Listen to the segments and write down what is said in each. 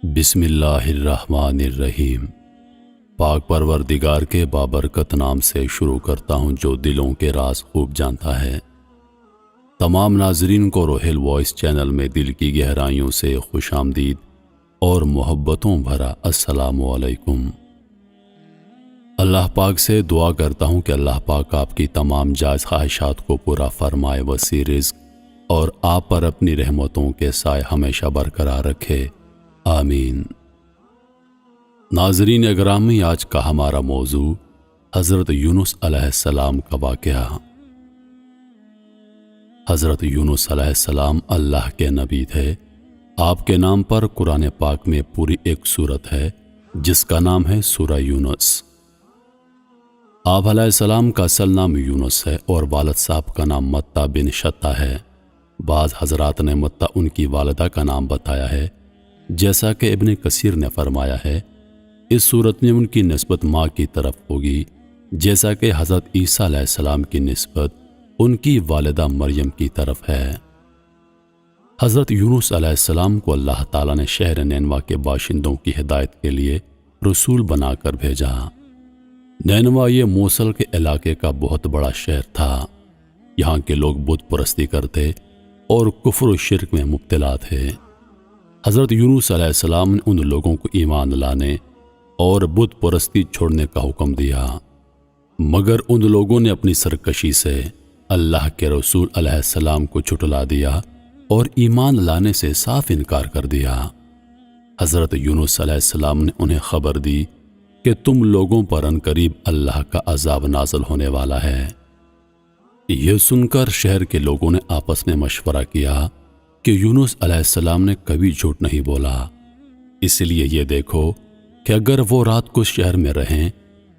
بسم اللہ الرحمن الرحیم۔ پاک پروردگار کے بابرکت نام سے شروع کرتا ہوں جو دلوں کے راز خوب جانتا ہے۔ تمام ناظرین کو روحیل وائس چینل میں دل کی گہرائیوں سے خوش آمدید اور محبتوں بھرا السلام علیکم۔ اللہ پاک سے دعا کرتا ہوں کہ اللہ پاک آپ کی تمام جائز خواہشات کو پورا فرمائے، وسیع رزق اور آپ پر اپنی رحمتوں کے سائے ہمیشہ برقرار رکھے، آمین۔ ناظرین اگرامی، آج کا ہمارا موضوع حضرت یونس علیہ السلام کا واقعہ۔ حضرت یونس علیہ السلام اللہ کے نبی تھے۔ آپ کے نام پر قرآن پاک میں پوری ایک سورت ہے جس کا نام ہے سورہ یونس۔ آپ علیہ السلام کا اصل نام یونس ہے اور والد صاحب کا نام متہ بن شتہ ہے۔ بعض حضرات نے متہ ان کی والدہ کا نام بتایا ہے، جیسا کہ ابن کثیر نے فرمایا ہے۔ اس صورت میں ان کی نسبت ماں کی طرف ہوگی، جیسا کہ حضرت عیسیٰ علیہ السلام کی نسبت ان کی والدہ مریم کی طرف ہے۔ حضرت یونس علیہ السلام کو اللہ تعالیٰ نے شہر نینوا کے باشندوں کی ہدایت کے لیے رسول بنا کر بھیجا۔ نینوا یہ موصل کے علاقے کا بہت بڑا شہر تھا۔ یہاں کے لوگ بت پرستی کرتے اور کفر و شرک میں مبتلا تھے۔ حضرت یونس علیہ السلام نے ان لوگوں کو ایمان لانے اور بت پرستی چھوڑنے کا حکم دیا، مگر ان لوگوں نے اپنی سرکشی سے اللہ کے رسول علیہ السلام کو جھٹلا دیا اور ایمان لانے سے صاف انکار کر دیا۔ حضرت یونس علیہ السلام نے انہیں خبر دی کہ تم لوگوں پر عنقریب اللہ کا عذاب نازل ہونے والا ہے۔ یہ سن کر شہر کے لوگوں نے آپس میں مشورہ کیا کہ یونس علیہ السلام نے کبھی جھوٹ نہیں بولا، اس لیے یہ دیکھو کہ اگر وہ رات کو شہر میں رہیں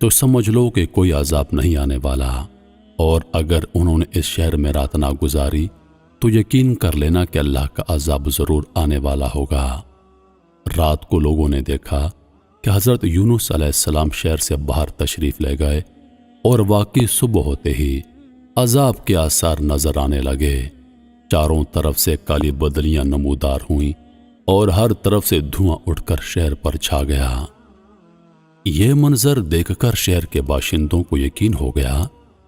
تو سمجھ لو کہ کوئی عذاب نہیں آنے والا، اور اگر انہوں نے اس شہر میں رات نہ گزاری تو یقین کر لینا کہ اللہ کا عذاب ضرور آنے والا ہوگا۔ رات کو لوگوں نے دیکھا کہ حضرت یونس علیہ السلام شہر سے باہر تشریف لے گئے، اور واقعی صبح ہوتے ہی عذاب کے آثار نظر آنے لگے۔ چاروں طرف سے کالی بدلیاں نمودار ہوئیں اور ہر طرف سے دھواں اٹھ کر شہر پر چھا گیا۔ یہ منظر دیکھ کر شہر کے باشندوں کو یقین ہو گیا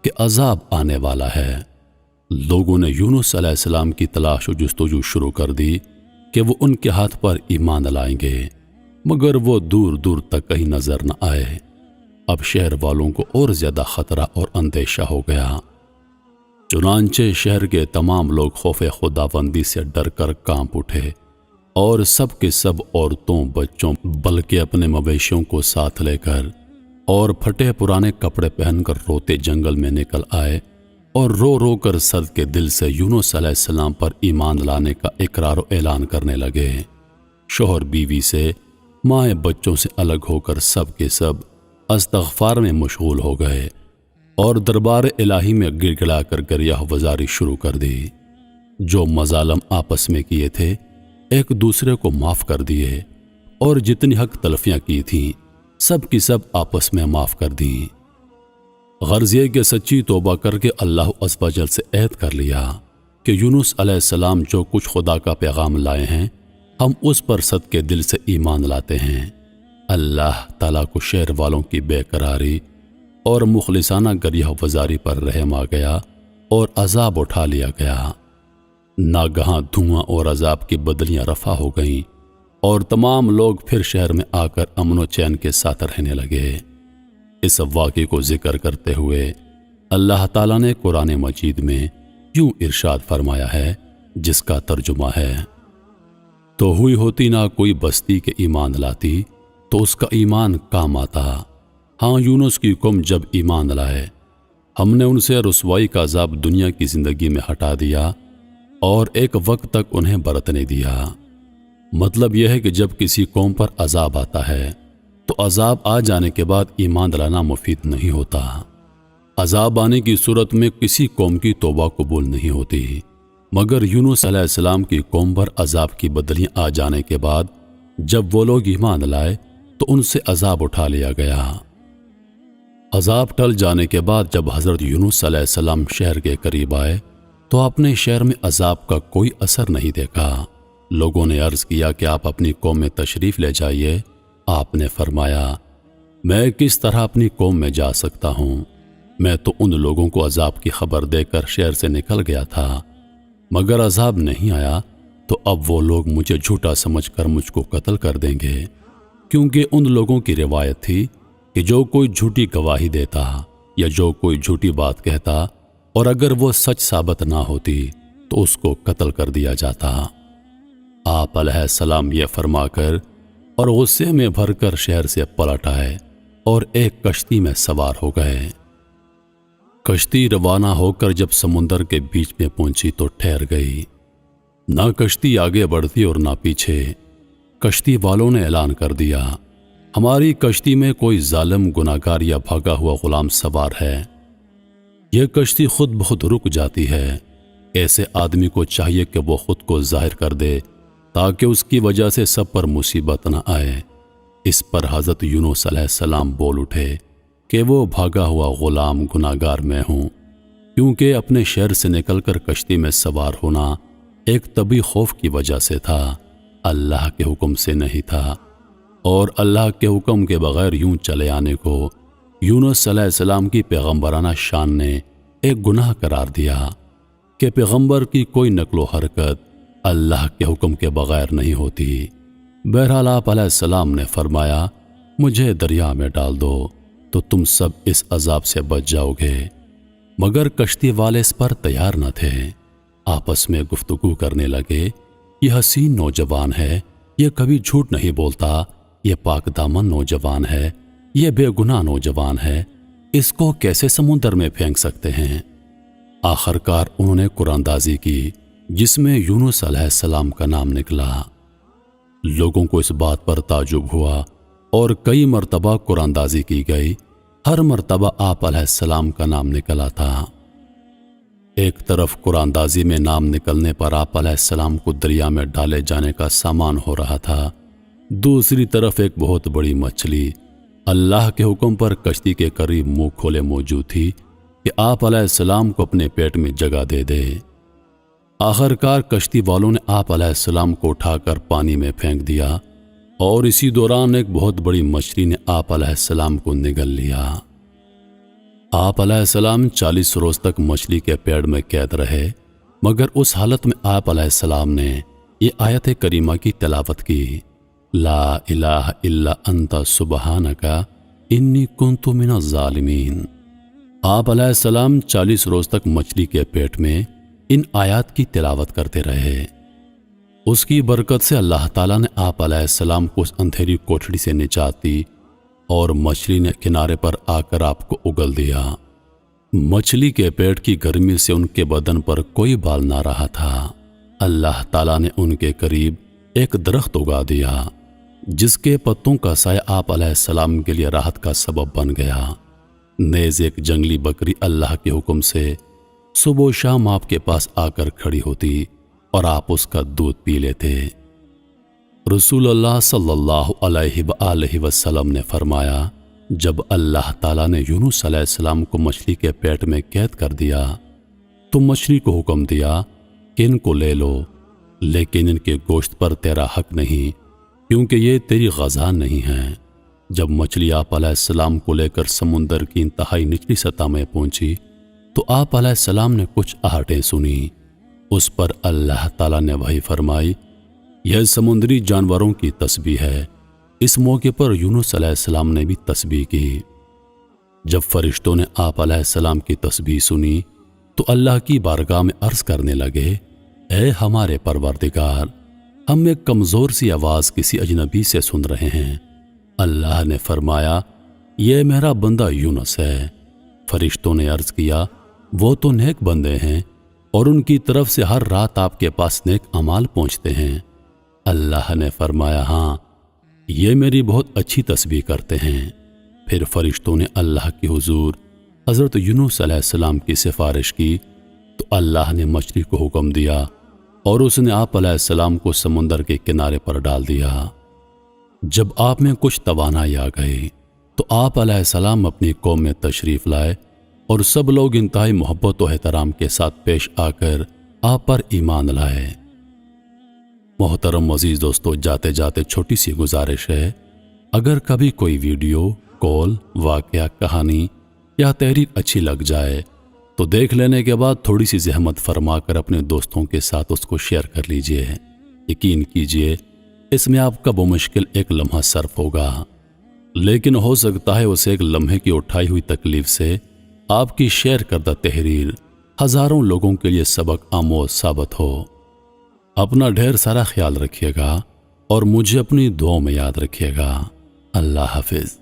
کہ عذاب آنے والا ہے۔ لوگوں نے یونس علیہ السلام کی تلاش و جستجو شروع کر دی کہ وہ ان کے ہاتھ پر ایمان لائیں گے، مگر وہ دور دور تک کہیں نظر نہ آئے۔ اب شہر والوں کو اور زیادہ خطرہ اور اندیشہ ہو گیا۔ چنانچہ شہر کے تمام لوگ خوف خداوندی سے ڈر کر کانپ اٹھے، اور سب کے سب عورتوں، بچوں، بلکہ اپنے مویشیوں کو ساتھ لے کر اور پھٹے پرانے کپڑے پہن کر روتے جنگل میں نکل آئے، اور رو رو کر صد کے دل سے یونس علیہ السلام پر ایمان لانے کا اقرار و اعلان کرنے لگے۔ شوہر بیوی سے، ماں بچوں سے الگ ہو کر سب کے سب استغفار میں مشغول ہو گئے، اور دربار الہی میں گر گڑا کر گریہ وزاری شروع کر دی۔ جو مظالم آپس میں کیے تھے ایک دوسرے کو معاف کر دیے، اور جتنی حق تلفیاں کی تھیں سب کی سب آپس میں معاف کر دیں۔ غرض یہ کہ سچی توبہ کر کے اللہ عز و جل سے عہد کر لیا کہ یونس علیہ السلام جو کچھ خدا کا پیغام لائے ہیں ہم اس پر صدقے دل سے ایمان لاتے ہیں۔ اللہ تعالیٰ کو شہر والوں کی بے قراری اور مخلصانہ گریہ وزاری پر رحم آ گیا اور عذاب اٹھا لیا گیا۔ ناگہاں دھواں اور عذاب کی بدلیاں رفع ہو گئیں، اور تمام لوگ پھر شہر میں آ کر امن و چین کے ساتھ رہنے لگے۔ اس واقعے کو ذکر کرتے ہوئے اللہ تعالیٰ نے قرآن مجید میں یوں ارشاد فرمایا ہے، جس کا ترجمہ ہے: تو ہوئی ہوتی نہ کوئی بستی کے ایمان لاتی تو اس کا ایمان کام آتا۔ ہاں، یونس کی قوم جب ایمان لائے ہم نے ان سے رسوائی کا عذاب دنیا کی زندگی میں ہٹا دیا اور ایک وقت تک انہیں برتنے دیا۔ مطلب یہ ہے کہ جب کسی قوم پر عذاب آتا ہے تو عذاب آ جانے کے بعد ایمان لانا مفید نہیں ہوتا۔ عذاب آنے کی صورت میں کسی قوم کی توبہ قبول نہیں ہوتی، مگر یونس علیہ السلام کی قوم پر عذاب کی بدلیاں آ جانے کے بعد جب وہ لوگ ایمان لائے تو ان سے عذاب اٹھا لیا گیا۔ عذاب ٹل جانے کے بعد جب حضرت یونس علیہ السلام شہر کے قریب آئے تو اپنے شہر میں عذاب کا کوئی اثر نہیں دیکھا۔ لوگوں نے عرض کیا کہ آپ اپنی قوم میں تشریف لے جائیے۔ آپ نے فرمایا، میں کس طرح اپنی قوم میں جا سکتا ہوں؟ میں تو ان لوگوں کو عذاب کی خبر دے کر شہر سے نکل گیا تھا، مگر عذاب نہیں آیا تو اب وہ لوگ مجھے جھوٹا سمجھ کر مجھ کو قتل کر دیں گے، کیونکہ ان لوگوں کی روایت تھی کہ جو کوئی جھوٹی گواہی دیتا یا جو کوئی جھوٹی بات کہتا اور اگر وہ سچ ثابت نہ ہوتی تو اس کو قتل کر دیا جاتا۔ آپ علیہ السلام یہ فرما کر اور غصے میں بھر کر شہر سے پلٹ آئے اور ایک کشتی میں سوار ہو گئے۔ کشتی روانہ ہو کر جب سمندر کے بیچ میں پہنچی تو ٹھہر گئی، نہ کشتی آگے بڑھتی اور نہ پیچھے۔ کشتی والوں نے اعلان کر دیا، ہماری کشتی میں کوئی ظالم گناہگار یا بھاگا ہوا غلام سوار ہے۔ یہ کشتی خود بخود رک جاتی ہے۔ ایسے آدمی کو چاہیے کہ وہ خود کو ظاہر کر دے تاکہ اس کی وجہ سے سب پر مصیبت نہ آئے۔ اس پر حضرت یونس علیہ السلام بول اٹھے کہ وہ بھاگا ہوا غلام گناہگار میں ہوں، کیونکہ اپنے شہر سے نکل کر کشتی میں سوار ہونا ایک طبعی خوف کی وجہ سے تھا، اللہ کے حکم سے نہیں تھا، اور اللہ کے حکم کے بغیر یوں چلے آنے کو یونس علیہ السلام کی پیغمبرانہ شان نے ایک گناہ قرار دیا کہ پیغمبر کی کوئی نقل و حرکت اللہ کے حکم کے بغیر نہیں ہوتی۔ بہرحال آپ علیہ السلام نے فرمایا، مجھے دریا میں ڈال دو تو تم سب اس عذاب سے بچ جاؤ گے، مگر کشتی والے اس پر تیار نہ تھے۔ آپس میں گفتگو کرنے لگے، یہ حسین نوجوان ہے، یہ کبھی جھوٹ نہیں بولتا، یہ پاک دامن نوجوان ہے، یہ بے گناہ نوجوان ہے، اس کو کیسے سمندر میں پھینک سکتے ہیں؟ آخر کار انہوں نے قرآن اندازی کی جس میں یونس علیہ السلام کا نام نکلا۔ لوگوں کو اس بات پر تعجب ہوا اور کئی مرتبہ قرآن اندازی کی گئی، ہر مرتبہ آپ علیہ السلام کا نام نکلا تھا۔ ایک طرف قرآن اندازی میں نام نکلنے پر آپ علیہ السلام کو دریا میں ڈالے جانے کا سامان ہو رہا تھا، دوسری طرف ایک بہت بڑی مچھلی اللہ کے حکم پر کشتی کے قریب منہ کھولے موجود تھی کہ آپ علیہ السلام کو اپنے پیٹ میں جگہ دے دے۔ آخر کار کشتی والوں نے آپ علیہ السلام کو اٹھا کر پانی میں پھینک دیا اور اسی دوران ایک بہت بڑی مچھلی نے آپ علیہ السلام کو نگل لیا۔ آپ علیہ السلام 40 روز تک مچھلی کے پیٹ میں قید رہے، مگر اس حالت میں آپ علیہ السلام نے یہ آیت کریمہ کی تلاوت کی، لا الہ الا انت سبحانک انی کنت من الظالمین۔ آپ علیہ السلام 40 روز تک مچھلی کے پیٹ میں ان آیات کی تلاوت کرتے رہے۔ اس کی برکت سے اللہ تعالیٰ نے آپ علیہ السلام کو اس اندھیری کوٹھڑی سے نجات دی اور مچھلی نے کنارے پر آ کر آپ کو اگل دیا۔ مچھلی کے پیٹ کی گرمی سے ان کے بدن پر کوئی بال نہ رہا تھا۔ اللہ تعالیٰ نے ان کے قریب ایک درخت اگا دیا جس کے پتوں کا سایہ آپ علیہ السلام کے لیے راحت کا سبب بن گیا۔ نیز ایک جنگلی بکری اللہ کے حکم سے صبح و شام آپ کے پاس آ کر کھڑی ہوتی اور آپ اس کا دودھ پی لیتے۔ رسول اللہ صلی اللہ علیہ وآلہ وسلم نے فرمایا، جب اللہ تعالیٰ نے یونس علیہ السلام کو مچھلی کے پیٹ میں قید کر دیا تو مچھلی کو حکم دیا کہ ان کو لے لو، لیکن ان کے گوشت پر تیرا حق نہیں، کیونکہ یہ تیری غذا نہیں ہے۔ جب مچھلی آپ علیہ السلام کو لے کر سمندر کی انتہائی نچلی سطح میں پہنچی تو آپ علیہ السلام نے کچھ آہٹیں سنی۔ اس پر اللہ تعالیٰ نے وحی فرمائی، یہ سمندری جانوروں کی تسبیح ہے۔ اس موقع پر یونس علیہ السلام نے بھی تسبیح کی۔ جب فرشتوں نے آپ علیہ السلام کی تسبیح سنی تو اللہ کی بارگاہ میں عرض کرنے لگے، اے ہمارے پروردگار، ہم ایک کمزور سی آواز کسی اجنبی سے سن رہے ہیں۔ اللہ نے فرمایا، یہ میرا بندہ یونس ہے۔ فرشتوں نے عرض کیا، وہ تو نیک بندے ہیں اور ان کی طرف سے ہر رات آپ کے پاس نیک اعمال پہنچتے ہیں۔ اللہ نے فرمایا، ہاں، یہ میری بہت اچھی تسبیح کرتے ہیں۔ پھر فرشتوں نے اللہ کے حضور حضرت یونس علیہ السلام کی سفارش کی تو اللہ نے مچھلی کو حکم دیا اور اس نے آپ علیہ السلام کو سمندر کے کنارے پر ڈال دیا۔ جب آپ میں کچھ توانائی آ گئی تو آپ علیہ السلام اپنی قوم میں تشریف لائے اور سب لوگ انتہائی محبت و احترام کے ساتھ پیش آ کر آپ پر ایمان لائے۔ محترم عزیز دوستو، جاتے جاتے چھوٹی سی گزارش ہے، اگر کبھی کوئی ویڈیو، کال، واقعہ، کہانی یا تحریر اچھی لگ جائے تو دیکھ لینے کے بعد تھوڑی سی زحمت فرما کر اپنے دوستوں کے ساتھ اس کو شیئر کر لیجئے۔ یقین کیجئے اس میں آپ کا بمشکل ایک لمحہ صرف ہوگا، لیکن ہو سکتا ہے اسے ایک لمحے کی اٹھائی ہوئی تکلیف سے آپ کی شیئر کردہ تحریر ہزاروں لوگوں کے لیے سبق آموز ثابت ہو۔ اپنا ڈھیر سارا خیال رکھیے گا اور مجھے اپنی دعاؤں میں یاد رکھیے گا۔ اللہ حافظ۔